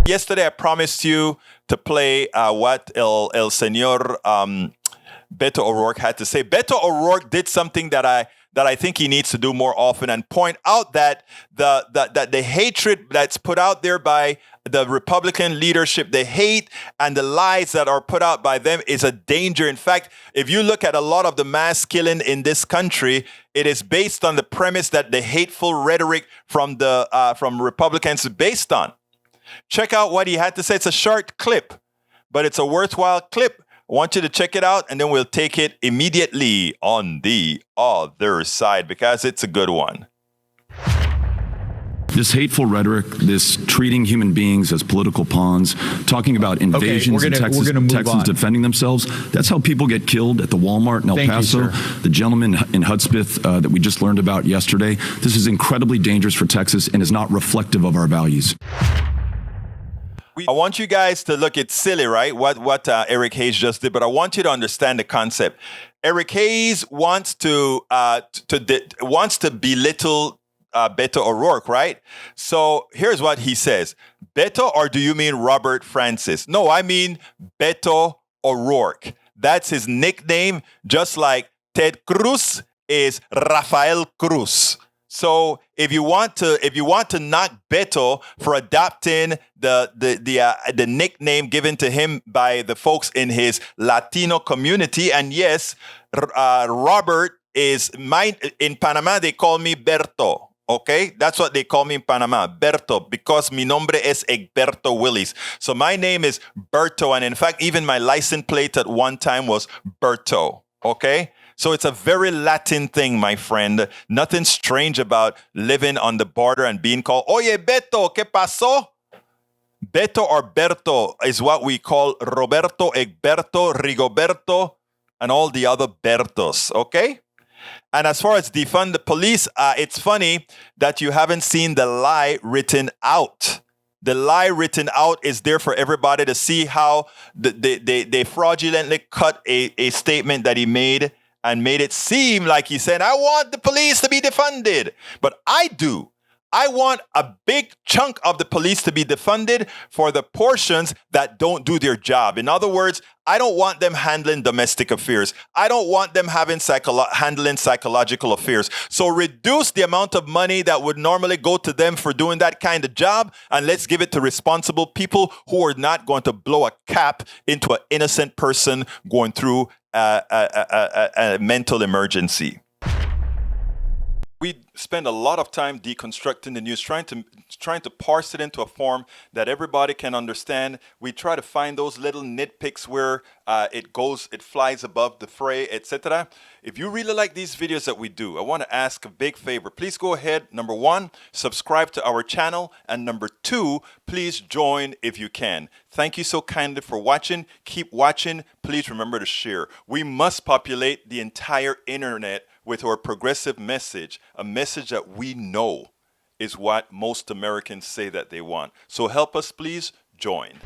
Yesterday, I promised you to play what el señor Beto O'Rourke had to say. Beto O'Rourke did something that I think he needs to do more often, and point out that the hatred that's put out there by the Republican leadership, the hate and the lies that are put out by them, is a danger. In fact, if you look at a lot of the mass killing in this country, it is based on the premise that the hateful rhetoric from Republicans is based on. Check out what he had to say. It's a short clip, but it's a worthwhile clip. I want you to check it out, and then we'll take it immediately on the other side, because it's a good one. This hateful rhetoric, this treating human beings as political pawns, talking about invasions in Texas, Texans defending themselves, that's how people get killed at the Walmart in El Paso. The gentleman in Hudspeth that we just learned about yesterday. This is incredibly dangerous for Texas and is not reflective of our values. I want you guys to look. It's silly, right? What Eric Hayes just did, but I want you to understand the concept. Eric Hayes wants to belittle Beto O'Rourke, right? So here's what he says: Beto, or do you mean Robert Francis? No, I mean Beto O'Rourke. That's his nickname, just like Ted Cruz is Rafael Cruz. So if you want to knock Beto for adopting the nickname given to him by the folks in his Latino community, and yes, Robert is in Panama they call me Berto. Okay, that's what they call me in Panama, Berto, because mi nombre es Egberto Willis. So my name is Berto, and in fact, even my license plate at one time was Berto. Okay. So it's a very Latin thing, my friend. Nothing strange about living on the border and being called, Oye, Beto, ¿qué pasó? Beto or Berto is what we call Roberto, Egberto, Rigoberto, and all the other Bertos, okay? And as far as defund the police, it's funny that you haven't seen the lie written out. The lie written out is there for everybody to see how they fraudulently cut a statement that he made and made it seem like he said, I want the police to be defunded. But I do. I want a big chunk of the police to be defunded for the portions that don't do their job. In other words, I don't want them handling domestic affairs. I don't want them handling psychological affairs. So reduce the amount of money that would normally go to them for doing that kind of job, and let's give it to responsible people who are not going to blow a cap into an innocent person going through a mental emergency. We spend a lot of time deconstructing the news, trying to parse it into a form that everybody can understand. We try to find those little nitpicks where it flies above the fray, etc. If you really like these videos that we do, I want to ask a big favor. Please go ahead. Number one, subscribe to our channel. And number two, please join if you can. Thank you so kindly for watching. Keep watching. Please remember to share. We must populate the entire internet with our progressive message, a message that we know is what most Americans say that they want. So help us, please join.